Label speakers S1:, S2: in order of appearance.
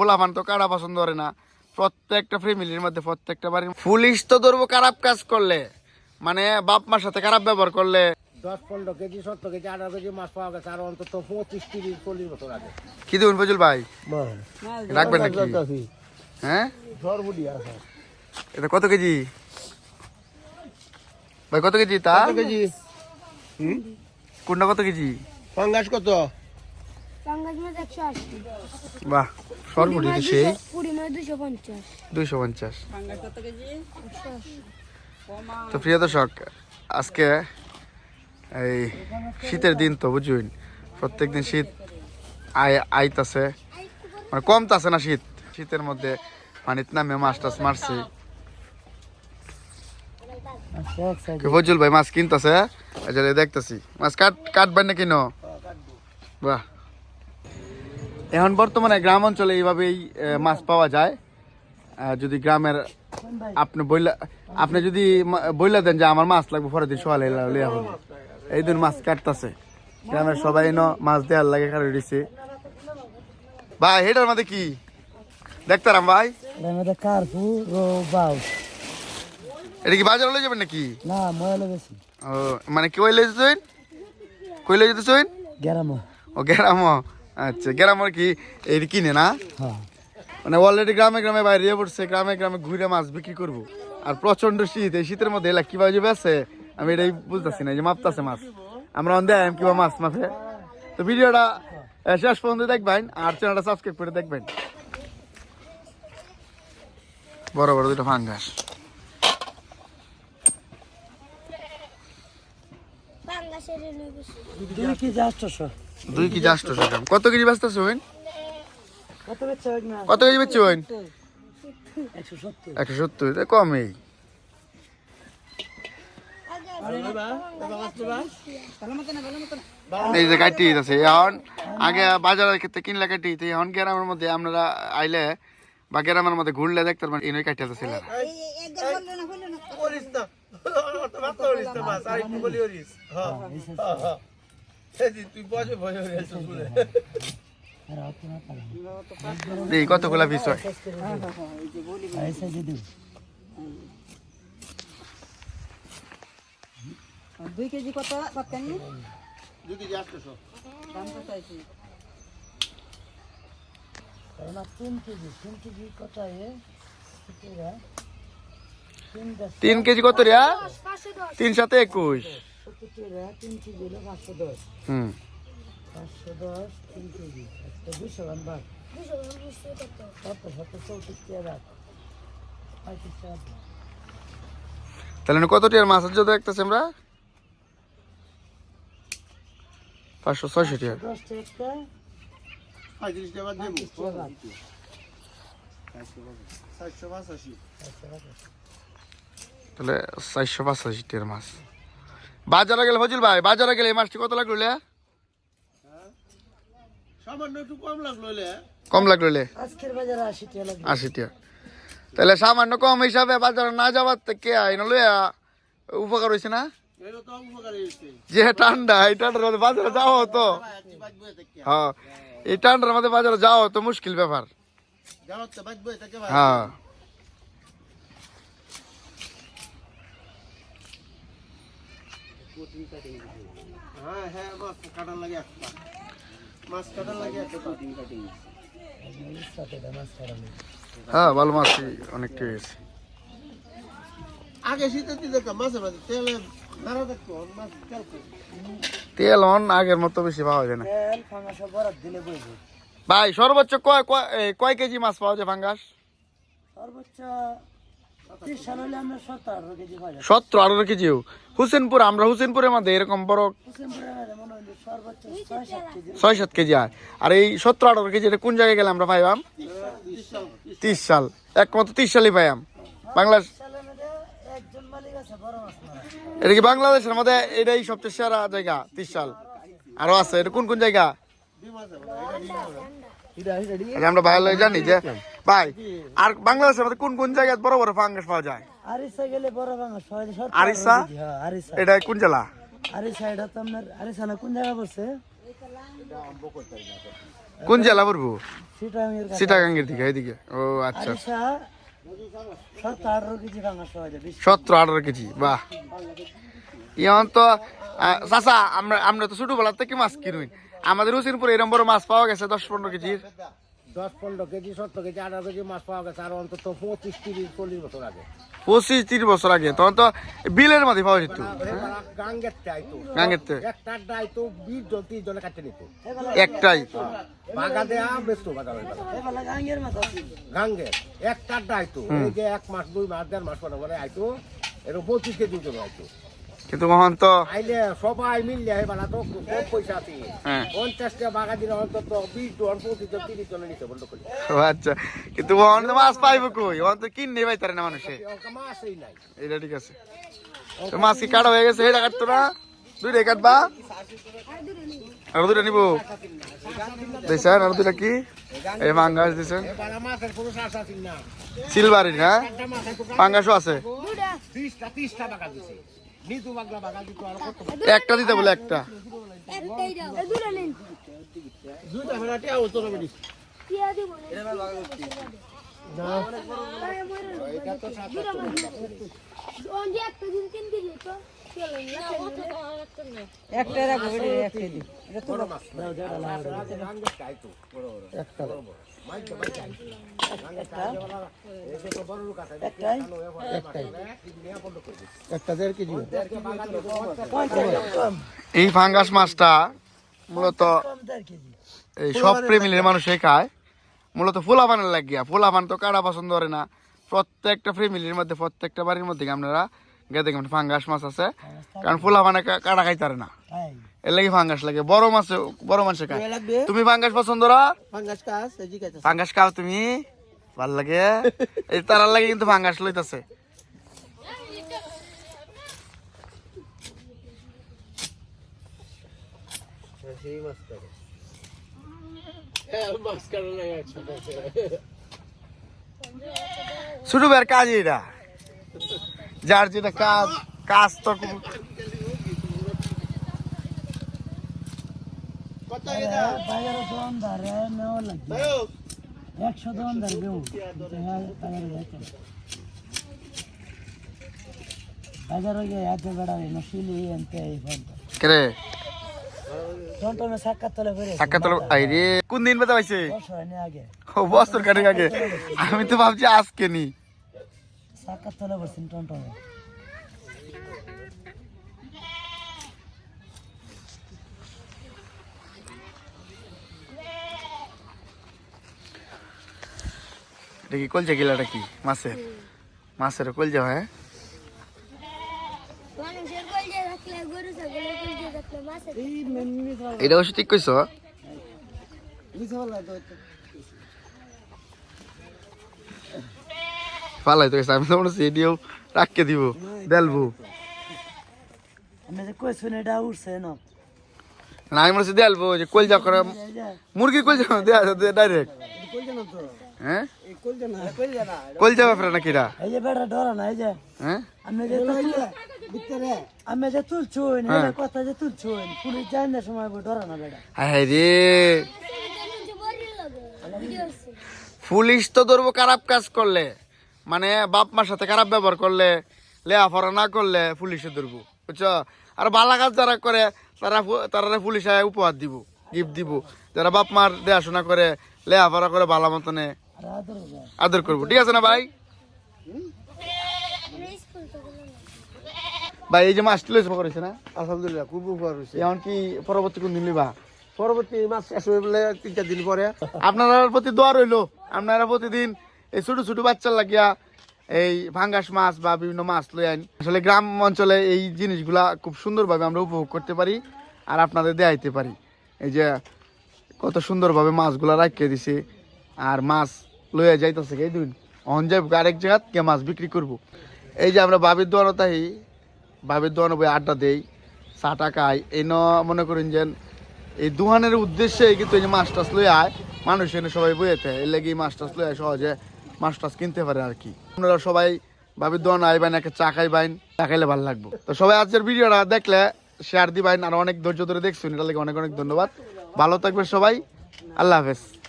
S1: পোলাপান তো কারা পছন্দ করে না, প্রত্যেকটা ফ্যামিলির মধ্যে প্রত্যেকটা বাড়ির পুলিশ তো ধরবো খারাপ কাজ করলে, মানে বাপ মার সাথে খারাপ ব্যবহার করলে।
S2: 10-15 কেজি 17 কেজি 18 কেজি মাছ পাওয়া গেছে, আর অন্তত 25-30-40 বছর আগে।
S1: কি দেবেন ফজল ভাই, রাখবেন নাকি? হ্যাঁ এটা কত কেজি ভাই, কত কেজি তা?
S2: কেজি
S1: কোনটা কত কেজি?
S2: পাঙ্গাস কত?
S1: বাহ, সরবুটি তো সেই 250। তো প্রিয় দর্শক, আজকে এই শীতের দিন তো বুঝুন, প্রত্যেকদিন শীত আইতাছে, মানে কমতাছে না শীত। শীতের মধ্যে পানিতে নামে মাছ টাছ মারছি। ফজল ভাই মাছ কিনতেছে, দেখতেছি মাছ কাটবেন না কিনো। বাহ, এখন বর্তমানে গ্রাম অঞ্চলে এইভাবেই মাছ পাওয়া যায়। যদি গ্রামের আপনি যদি বইলা দেন যে আমার মাছ লাগবে, পরের দিন সকালে এই দিন মাছ কাটতেছে। গ্রামের সবাই মাছ দেওয়ার লাগে কারো দিচ্ছে। ভাই হেটার মধ্যে কি দেখতাম ভাই? এটা কি বাজারে লয়ে যাবেন নাকি?
S2: না, ময়লা বেশি।
S1: ও মানে কি লয়ে যেতেছেন? কই লয়ে যেতেছেন?
S2: গ্রাম।
S1: ও গ্রাম, আচ্ছা গ্রামের কি এই কিনে না? মানে অলরেডি গ্রামে গ্রামে বাইরে পড়ছে, গ্রামে গ্রামে ঘুরে মাছ বিক্রি করবো। আর প্রচন্ড শীত, এই শীতের মধ্যে এলা কিভাবে যে বেছে আমি এটাই বুঝতেছি না, যে মাপতাছে মাছ, আমরা দেখাম কিভাবে মাছ মাপে। তো ভিডিওটা শেষ পর্যন্ত দেখবেন, আর চ্যানেলটা সাবস্ক্রাইব করে দেখবেন। বড় বড় দুটো ফাঙ্গাস,
S2: 2 কেজি 800।
S1: 2 কেজি 800 গ্রাম। কত কেজি বেচতেছেন? কত কেজি বেচছেন? 170। কমই। এই যে কাটি আছে এখন, আগে বাজারের ক্ষেত্রে কিনলে কাটি, এখন গ্রামের মধ্যে আপনারা আইলে বা গ্রামের মধ্যে ঘুরলে দেখতে পারবেন এনে কাটিতে ছিল। কতগুলা পিস হয়?
S3: 2 কেজি কত?
S2: 2 কেজি 800।
S3: দাম কত আছে?
S2: 3 কেজি কত?
S1: 3 কেজি কত রে? 3 সাথে 21।
S2: 3 কেজি হলো 510। 510 3 কেজি 200 গ্রাম বাদ। 200
S1: তাহলে কত টিয়ার মাছের জন্য দেখতেছি আমরা? 500-600 টিয়ার।
S2: 10 টাকা 35 টাকা দেব। 485।
S1: তাহলে 485 টিয়ার মাছ। বাজারে গেলে ফজল ভাই, বাজারে গেলে এই মাছটি কত লাগলো?
S2: সামান্য একটু কম লাগলো।
S1: কম লাগলো?
S2: আজকের বাজারে 80 টাকা লাগবে।
S1: 80 টিয়া। তাহলে সামান্য কম হিসাবে বাজারে না যাওয়ার থেকে আইন লইয়া উপকার হয়েছে না? যে ঠান্ডা, এই ঠান্ডার মধ্যে বাজারে যাওয়া হতো। হ্যাঁ, এই ঠান্ডার মধ্যে বাজারে যাওয়া হতো মুশকিল ব্যাপার। হ্যাঁ, হ্যাঁ ভালো মাছ অনেকটা হয়েছে।
S2: আগে শীতের দিকে মাছের মাঝে তেলে নাড়া থাকতো, মাছ
S1: তেল আগের মতো বেশি পাওয়া যায় না
S2: দিলে।
S1: ভাই সর্বোচ্চ কয় কেজি মাছ পাওয়া যায় ফাঙ্গাস?
S2: সর্বোচ্চ
S1: 17-18 কেজিও। হুসেনপুর, আমরা হুসেনপুরের মধ্যে এরকম বড় 6-7 কেজি হয়। আর এই 17-18 কেজি এটা কোন জায়গায় গেলে আমরা পাইবাম? 30 সাল, একমাত্র 30 সালই পাইয়াম বাংলাদেশ। এটা কি বাংলাদেশের মধ্যে এটাই সবচেয়ে সেরা জায়গা 30 সাল? আরো আছে, এটা কোন কোন জায়গা আমরা ভালো জানি যে ভাই? আর বাংলাদেশের মধ্যে কোন কোন জায়গায় বড় বড় ফাঙ্গাস পাওয়া যায়?
S2: আরিসা গেলে বড় ফাঙ্গাস পাওয়া যায়।
S1: আরিসা? এটা কোন জেলা?
S2: আরিসা এটা তো আপনার আরিসা না, কোন জায়গা বলছে?
S1: কোন জেলা পড়বো?
S2: সিটাঙের
S1: চিটাগাঙ্গের দিকে এইদিকে। ও আচ্ছা,
S2: 17-18 কেজি ভাঙা সবাই
S1: 17-18 কেজি। বাহ, এখন তো চাচা আমরা তো ছোটবেলার থেকে মাছ কিনুই, আমাদের হোসেনপুরে এরকম বড় মাছ পাওয়া গেছে 10-15 কেজির।
S2: 10-15 কেজি 17 কেজি 18 কেজি মাছ পাওয়া গেছে আর অন্তত 25-30-40 বছর আগে।
S1: 25-30 বছর আগে তখন তো বিলের মধ্যে পাওয়া যেত।
S2: গাঙ্গের চাইতো
S1: গাঙ্গের তে
S2: একটা ডাইতো 20 জন 30 জনে কাটতে নিত
S1: একটাই
S2: বাগা দেয়া বেস্ত বাজারে গাঙ্গের একটা ডাইতো এই যে 1 মাস 2 মাস 1.5 মাস পরে আইতো এরকম 25 কেজি ওজন আইতো।
S1: কিন্তু মহান তো
S2: আইলে সবাই মিললে বেলা তো কম পয়সা আছে।
S1: হ্যাঁ
S2: 50 টা বাগা দিলে অন্তত 20 জন 25 জন 30 জনে নিতে বন্ধ করি।
S1: ও আচ্ছা, কিন্তু মহান তো মাছ পাইব কই? মহান তো কিনে পাইতারে না মানুষে।
S2: মাছই নাই।
S1: এটা ঠিক আছে। তো মাছ কি কাটা হয়ে গেছে? এটা কাটতো না, দুইটাই কাটবা আর দুইটা নিবো। দিয়েছেন আর দুইটা কি এই পাঙ্গাস দিয়েছেন,
S2: এবার মাছের কোনো শ্বাস আছে না।
S1: সিলভারি না
S2: একটা মাছ একটু
S1: পাঙ্গাসও আছে।
S2: 20টা বাগা দিছে নিতু বাগলা বাগা দিতো আর কত
S1: একটা দিতে বলে একটা
S2: দুইটা ভেড়াটি আও তোর বেডি এটা তো
S3: একটা রাখো এক কেজি। এটা তো
S2: বড় মাছ গাঙ্গে চাইতো বড় বড় একটা মাইকে মাইকে এটা তো বড় লোক আছে একটাই একটা 1.5 কেজি
S1: এই ফাঙ্গাস মাছটা মূলত এই সব প্রেমিলের মানুষই খায়, মূলত ফুলাপানের লাগিয়া। ফুলাপান তো কাটা পছন্দ করে না, প্রত্যেকটা ফ্যামিলির মধ্যে প্রত্যেকটা বাড়ির মধ্যে আপনারা গিয়ে দেখবেন ফাঙ্গাস মাছ আছে, কারণ ফুলাপানে কাটা খাইতারে না, এর লাগি ফাঙ্গাস লাগে। বড় মাছে খায়। তুমি ফাঙ্গাস পছন্দ না? ফাঙ্গাস খাও তুমি? ভাল লাগে এই তারার লাগে কিন্তু ফাঙ্গাস লইতাছে। ছোট ভাইয়ের কাজ এটা, যার যেটা কাজ তো
S2: বাজারে দোকান ধারে নেওয়া লাগবে 100 দোকান ধারে দেবো বাজারে গিয়ে এত বেড়াবে নশিলি আনতে এই ফোনটা
S1: কে
S2: টনটনে সাক্ষাৎ তলে করে
S1: আইরে কোন দিন বেতা পাইছে?
S2: আগে
S1: ও বছর কাটে আগে। আমি তো ভাবছি আজকে নি
S2: সাক্ষাৎ তলে বসছেন টনটনে।
S1: এটা কি কলজা গিলাটা কি মাছের কলজা হয়? এটা অবশ্য ঠিক কইছ। পালাই তো আমি তো মনে হচ্ছে এডিও রাখকে দিব দেলবো
S2: আমি যে কইছেন এটা উঠছে না
S1: না, আমি মনে হচ্ছে দেলবো যে কলজা করে মুরগি কলজা দেয়া ডাইরেক্ট। হ্যাঁ কলজা ব্যাপারে নাকি এটা?
S2: এই যে বেড়া ডরা না এই যে
S1: হ্যাঁ
S2: আমি যে ভিতরে আমি যে তুলছুন এই কথা যে তুলছুন পুলিশ যায় না সময় ডরা না বেড়া।
S1: হায় রে, পুলিশ তো ধরবো খারাপ কাজ করলে, মানে বাপ মার সাথে খারাপ ব্যবহার করলে, লেখাপড়া না করলে পুলিশে ধরবো, বুঝছো? আর ভালো কাজ যারা করে তারা পুলিশ উপহার দিব, গিফট দিব। যারা বাপ মার দেখাশোনা করে লেখাপড়া করে ভালো মতনে আদর করবো, ঠিক আছে না ভাই? ভাই এই যে মাছটি লইছে করেছে না, আলহামদুলিল্লাহ খুব উপকার হয়েছে। এখন কি পরবর্তী কোন দিন লিবা?
S2: পরবর্তী মাস শেষ হয়ে বলে 3-4 দিন পরে
S1: আপনারা প্রতি দোয়া রইলো, আপনারা প্রতিদিন এই ছোট ছোট বাচ্চা লাগিয়া এই ফাঙ্গাস মাছ বা বিভিন্ন মাছ লই আইন। আসলে গ্রাম অঞ্চলে এই জিনিসগুলা খুব সুন্দরভাবে আমরা উপভোগ করতে পারি আর আপনাদের দেখাইতে পারি। এই যে কত সুন্দরভাবে মাছগুলা রাখিয়ে দিছে আর মাছ লইয়া যাইতেছে এই দিন অন যাইব আরেক জায়গাত কে মাছ বিক্রি করব। এই যে আমরা বাবির দোয়ানো তাই বাবির দোয়ানো বই আড্ডা দেই, চা টা খাই, এই মনে করেন যে এই দুহানের উদ্দেশ্যে কিন্তু এই যে মাছ টাছ লই আয় মানুষ এনে সবাই বইয়েতে, এর লেগে মাছ টাছ লই আয় সহজে মাছ টাছ কিনতে পারে আর কি। আপনারা সবাই বাবির দোয়ানো আইবেন, একটা চা খাইবেন, চা খাইলে ভালো লাগবে। তো সবাই আজকের ভিডিওটা দেখলে শেয়ার দিবেন আর অনেক ধৈর্য ধরে দেখছেন, এটা লেগে অনেক অনেক ধন্যবাদ। ভালো থাকবেন সবাই, আল্লাহ হাফেজ।